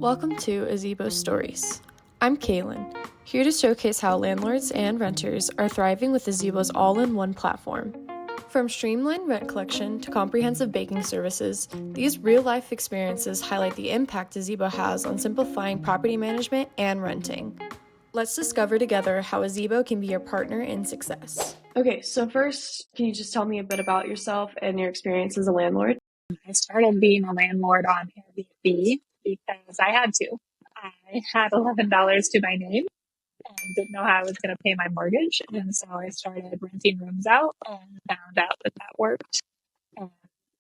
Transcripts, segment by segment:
Welcome to Azibo Stories. I'm Kaylin, here to showcase how landlords and renters are thriving with Azibo's all-in-one platform. From streamlined rent collection to comprehensive banking services, these real-life experiences highlight the impact Azibo has on simplifying property management and renting. Let's discover together how Azibo can be your partner in success. Okay, so first, can you just tell me a bit about yourself and your experience as a landlord? I started being a landlord on Airbnb because I had to. I had $11 to my name and didn't know how I was going to pay my mortgage. And so I started renting rooms out and found out that that worked. And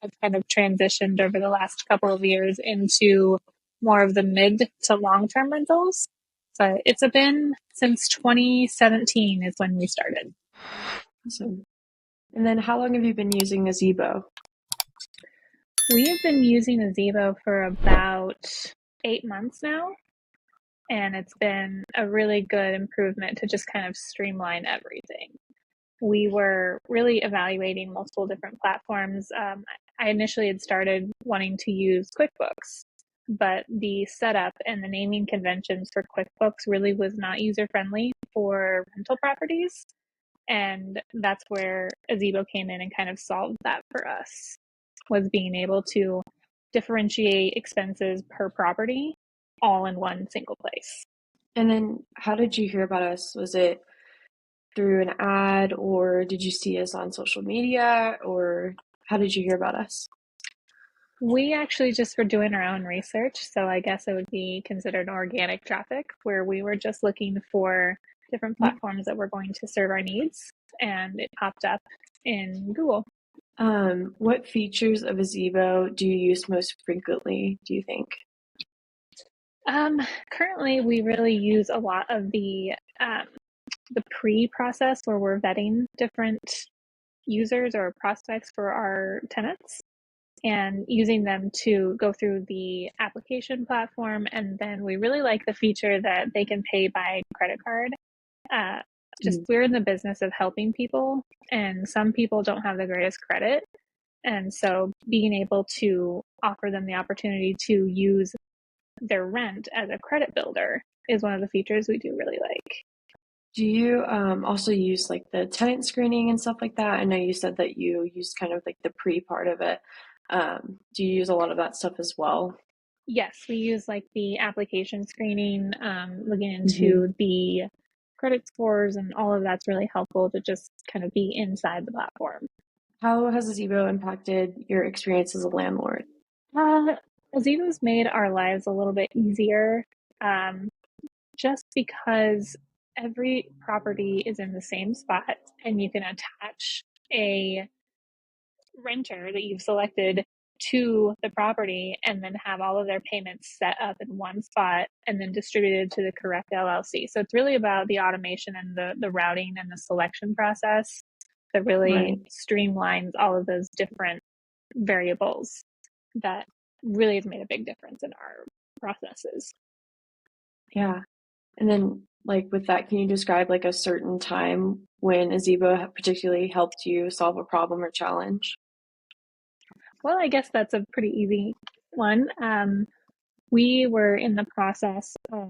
I've kind of transitioned over the last couple of years into more of the mid to long-term rentals. But it's been since 2017 is when we started. Awesome. And then how long have you been using Azibo? We have been using Azibo for about 8 months now, and it's been a really good improvement to just kind of streamline everything. We were really evaluating multiple different platforms. I initially had started wanting to use QuickBooks, but the setup and the naming conventions for QuickBooks really was not user-friendly for rental properties, and that's where Azibo came in and kind of solved that for us, was being able to differentiate expenses per property all in one single place. And then how did you hear about us? Was it through an ad, or did you see us on social media, or how did you hear about us? We actually just were doing our own research, so I guess it would be considered organic traffic, where we were just looking for different platforms that were going to serve our needs, and it popped up in Google. What features of Azibo do you use most frequently, do you think? Currently, we really use a lot of the pre-process where we're vetting different users or prospects for our tenants and using them to go through the application platform. And then we really like the feature that they can pay by credit card. We're in the business of helping people, and some people don't have the greatest credit. And so being able to offer them the opportunity to use their rent as a credit builder is one of the features we do really like. Do you also use like the tenant screening and stuff like that? I know you said that you used kind of like the pre part of it. Do you use a lot of that stuff as well? Yes, we use like the application screening, looking into the credit scores, and all of that's really helpful to just kind of be inside the platform. How has Azibo impacted your experience as a landlord? Azibo's made our lives a little bit easier, just because every property is in the same spot, and you can attach a renter that you've selected to the property and then have all of their payments set up in one spot and then distributed to the correct LLC. So it's really about the automation and the routing and the selection process that really streamlines all of those different variables that really has made a big difference in our processes. Yeah. And then like with that, can you describe like a certain time when Azibo particularly helped you solve a problem or challenge? Well, I guess that's a pretty easy one. We were in the process of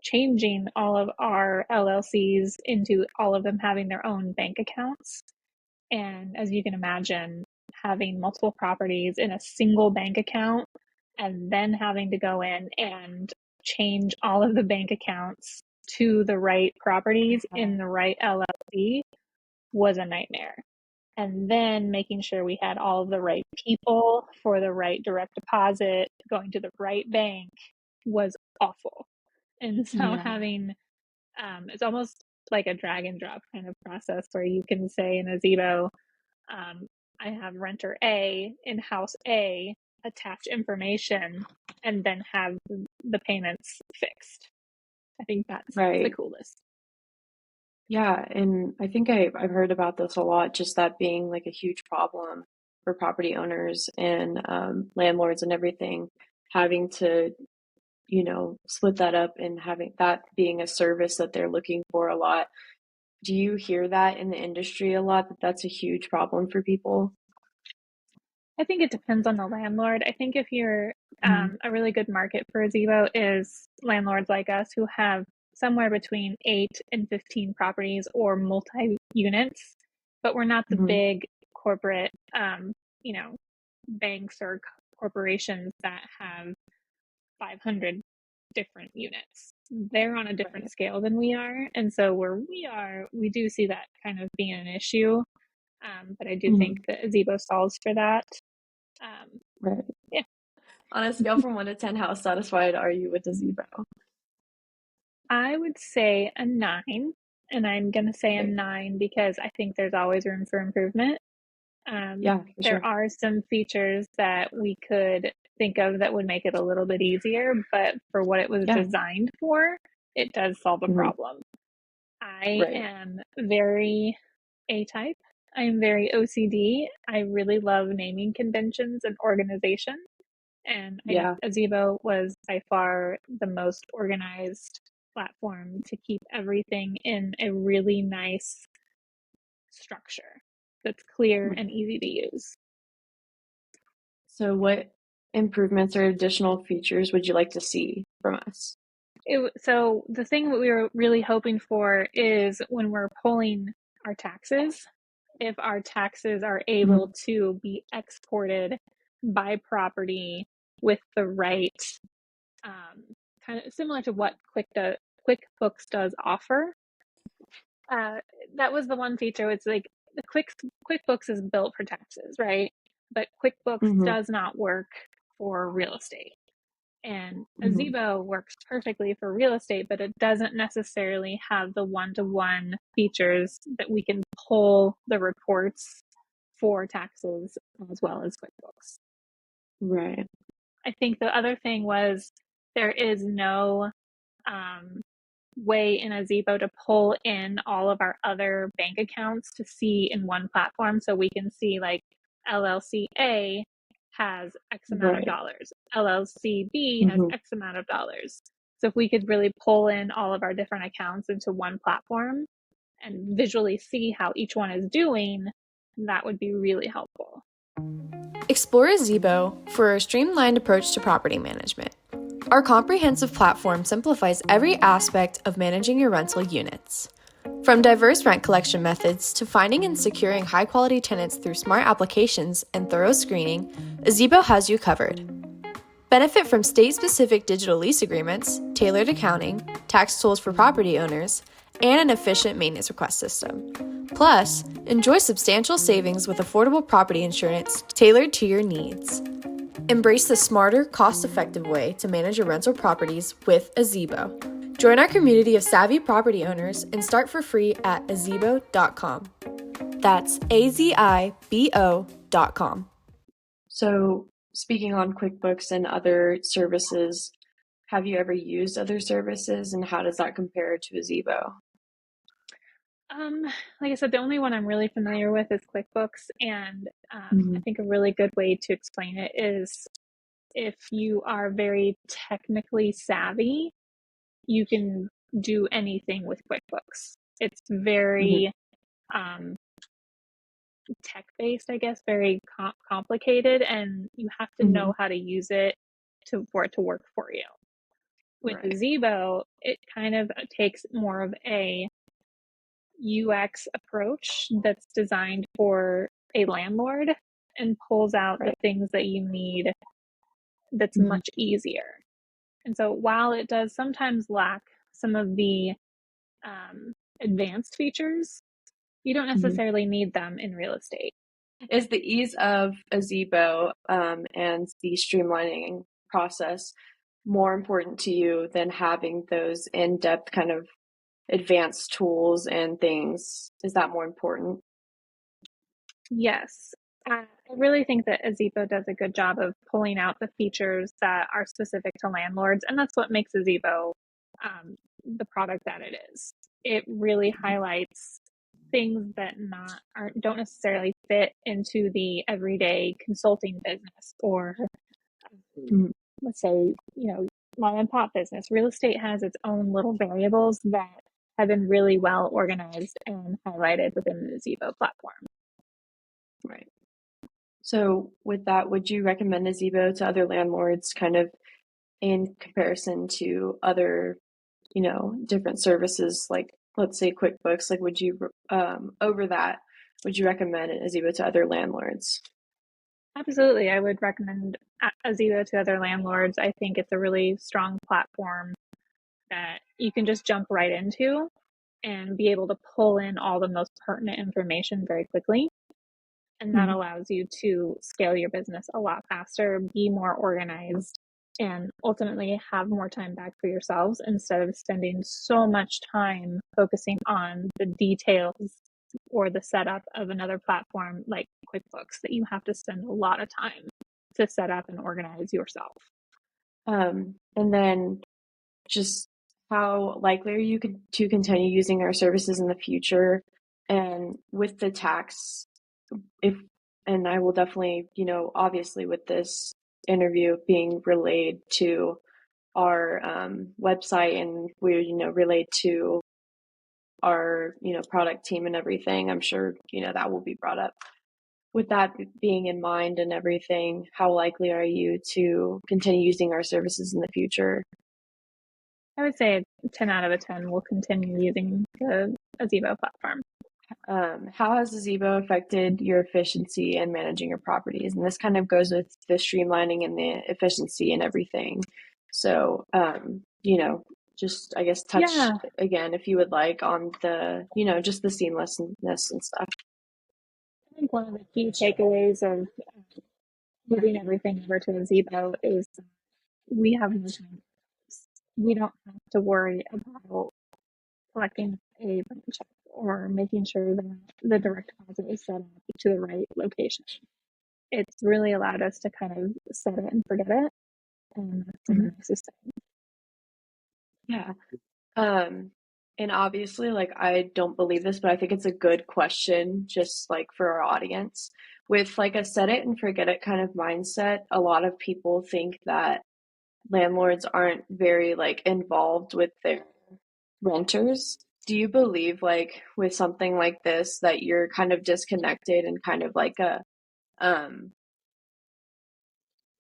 changing all of our LLCs into all of them having their own bank accounts. And as you can imagine, having multiple properties in a single bank account and then having to go in and change all of the bank accounts to the right properties in the right LLC was a nightmare. And then making sure we had all of the right people for the right direct deposit going to the right bank was awful. And so having, it's almost like a drag and drop kind of process where you can say in Azibo, I have renter A in house A, attach information, and then have the payments fixed. I think that's the coolest. Yeah, and I think I've heard about this a lot, just that being like a huge problem for property owners and landlords and everything, having to, split that up and having that being a service that they're looking for a lot. Do you hear that in the industry a lot, that that's a huge problem for people? I think it depends on the landlord. I think if you're Mhm. a really good market for a Azibo is landlords like us who have somewhere between 8 and 15 properties or multi units, but we're not the Mhm. big corporate, you know, banks or corporations that have 500 different units. They're on a different Right. scale than we are. And so where we are, we do see that kind of being an issue. But I do think Mhm. that Azibo solves for that. Um, Right. yeah, On a scale from 1 to 10, how satisfied are you with the Azibo? I would say a 9. And I'm going to say a Okay. 9 because I think there's always room for improvement. Yeah, for There sure. are some features that we could think of that would make it a little bit easier, but for what it was Yeah. designed for, it does solve a Mhm. problem. I Right. am very A type. I'm very OCD. I really love naming conventions and organization. And Yeah. Azibo was by far the most organized platform to keep everything in a really nice structure that's clear Right. and easy to use. So what improvements or additional features would you like to see from us? So the thing that we were really hoping for is when we're pulling our taxes, if our taxes are able Mhm. to be exported by property with the right um, kind of similar to what QuickBooks does offer. Uh, that was the one feature. It's like the QuickBooks is built for taxes, right? But QuickBooks Mhm. does not work for real estate. And Mhm. Azibo works perfectly for real estate, but it doesn't necessarily have the one-to-one features that we can pull the reports for taxes as well as QuickBooks. Right. I think the other thing was there is no um, way in Azibo to pull in all of our other bank accounts to see in one platform. So we can see like LLC A has X amount of Right. dollars, LLC B has Mhm. X amount of dollars. So if we could really pull in all of our different accounts into one platform and visually see how each one is doing, that would be really helpful. Explore Azibo for a streamlined approach to property management. Our comprehensive platform simplifies every aspect of managing your rental units. From diverse rent collection methods to finding and securing high quality tenants through smart applications and thorough screening, Azibo has you covered. Benefit from state specific digital lease agreements, tailored accounting, tax tools for property owners, and an efficient maintenance request system. Plus, enjoy substantial savings with affordable property insurance tailored to your needs. Embrace the smarter, cost effective way to manage your rental properties with Azibo. Join our community of savvy property owners and start for free at azibo.com. That's AZIBO.com. So, speaking on QuickBooks and other services, have you ever used other services and how does that compare to Azibo? Um, like I said, the only one I'm really familiar with is QuickBooks, and I Mhm. think a really good way to explain it is if you are very technically savvy, you can do anything with QuickBooks. It's Mhm. very um, tech based, I guess, very complicated, and you have to know Mhm. how to use it for it to work for you. With Right. Azibo, it kind of takes more of a UX approach that's designed for a landlord and pulls out the Right. things that you need that's Mhm. much easier. And so while it does sometimes lack some of the advanced features, you don't Mhm. necessarily need them in real estate. Is the ease of Azibo and the streamlining process more important to you than having those in-depth kind of advanced tools and things? Is that more important? Yes. I really think that Azibo does a good job of pulling out the features that are specific to landlords, and that's what makes Azibo the product that it is. It really highlights things that not aren't don't necessarily fit into the everyday consulting business or Mhm. let's say, mom and pop business. Real estate has its own little variables that have been really well organized and highlighted within the Azibo platform. Right. So with that, would you recommend Azibo to other landlords kind of in comparison to other, different services like let's say QuickBooks? Like would you over that, would you recommend Azibo to other landlords? Absolutely. I would recommend Azibo to other landlords. I think it's a really strong platform that you can just jump right into and be able to pull in all the most pertinent information very quickly. And that Mhm. allows you to scale your business a lot faster, be more organized, and ultimately have more time back for yourselves instead of spending so much time focusing on the details or the setup of another platform like QuickBooks that you have to spend a lot of time to set up and organize yourself. And then just how likely are you to continue using our services in the future? And with the tax, if and I will definitely, obviously with this interview being relayed to our website and we, relate to our, product team and everything, I'm sure, that will be brought up. With that being in mind and everything, how likely are you to continue using our services in the future? I would say 10 out of 10 will continue using the Azibo platform. How has Azibo affected your efficiency in managing your properties? And this kind of goes with the streamlining and the efficiency and everything. So, just I guess touch Yeah, again if you would like on the, just the seamlessness and stuff. I think one of the key takeaways of moving everything over to Azibo is we have more time. We don't have to worry about collecting a rent check or making sure that the direct deposit is set up to the right location. It's really allowed us to kind of set it and forget it, and that's the Mhm. nicest thing. Yeah. Um, and obviously, like, I don't believe this, but I think it's a good question just like for our audience. With like a set it and forget it kind of mindset, a lot of people think that landlords aren't very like involved with their renters. Do you believe like with something like this that you're kind of disconnected and kind of like a um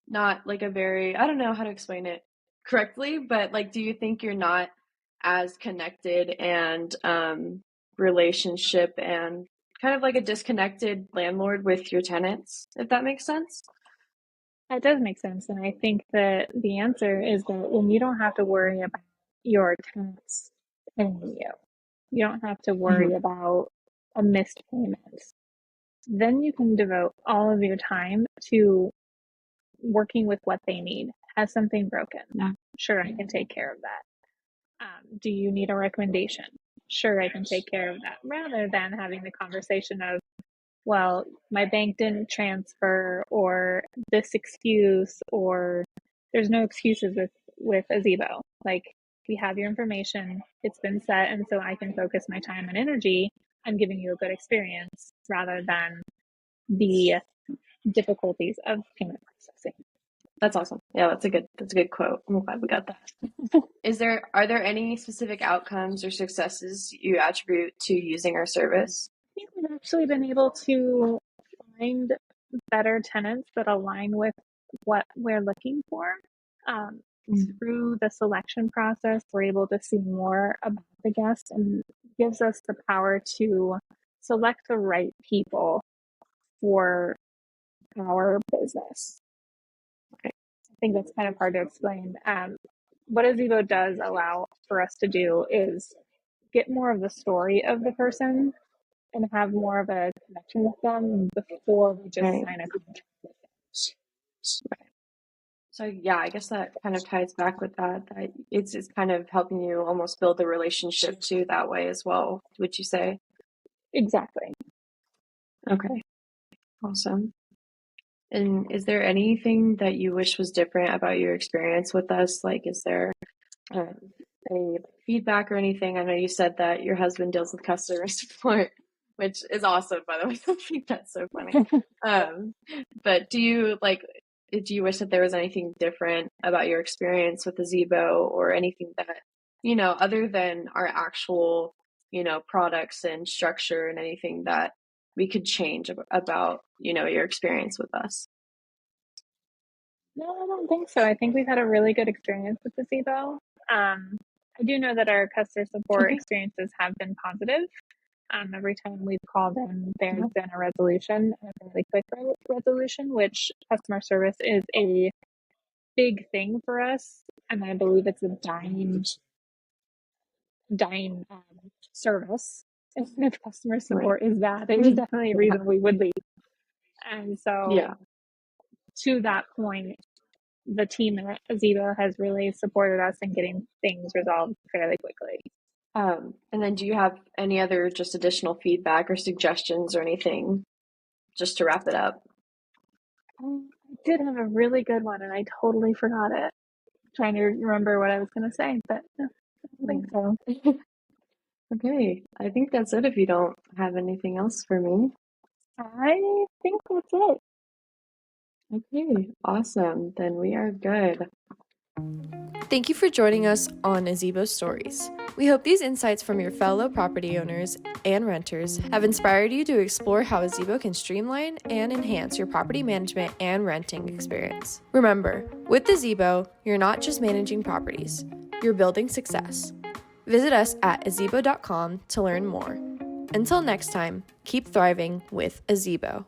not like a very, I don't know how to explain it correctly, but like do you think you're not as connected and relationship and kind of like a disconnected landlord with your tenants, if that makes sense? That does make sense. And I think that the answer is that when you don't have to worry about your tenants paying you, you don't have to Mhm. worry about a missed payment, then you can devote all of your time to working with what they need. Has something broken? Yeah. Sure, I can take care of that. Do you need a recommendation? Sure, I can take care of that. Rather than having the conversation of, well, my bank didn't transfer, or this excuse, or there's no excuses with Azibo. Like, we have your information, it's been set, and so I can focus my time and energy on giving you a good experience rather than the difficulties of payment processing. That's awesome. Yeah, that's a good quote. I'm glad we got that. Are there any specific outcomes or successes you attribute to using our service? I think we've actually been able to find better tenants that align with what we're looking for. Um, Mm. Through the selection process, we're able to see more about the guest and gives us the power to select the right people for our business. Okay. I think that's kind of hard to explain. What Azibo does allow for us to do is get more of the story of the person and have more of a connection with them before we just Right. sign a contract with them. So yeah, I guess that kind of ties back with that it's kind of helping you almost build the relationship too that way as well, would you say? Exactly. Okay, awesome. And is there anything that you wish was different about your experience with us? Like, is there um, any feedback or anything? I know you said that your husband deals with customer support, which is awesome, by the way. I think that's so funny. Um, but do you wish that there was anything different about your experience with the Azibo or anything that, other than our actual, products and structure and anything that we could change about, your experience with us? No, I don't think so. I think we've had a really good experience with Azibo. I do know that our customer support Okay. experiences have been positive. Every time we've called in, there's Yeah. been a resolution, a really quick resolution, which customer service is a big thing for us. And I believe it's a dying service. And if customer Right. support is bad, there's definitely a reason we would leave. And so, Yeah. to that point, the team at Azibo has really supported us in getting things resolved fairly quickly. And then do you have any other just additional feedback or suggestions or anything just to wrap it up? I did have a really good one and I totally forgot it. Trying to remember what I was going to say, but no, I don't think so. Okay, I think that's it if you don't have anything else for me. I think that's it. Okay, awesome. Then we are good. Thank you for joining us on Azibo Stories. We hope these insights from your fellow property owners and renters have inspired you to explore how Azibo can streamline and enhance your property management and renting experience. Remember, with Azibo, you're not just managing properties, you're building success. Visit us at azibo.com to learn more. Until next time, keep thriving with Azibo.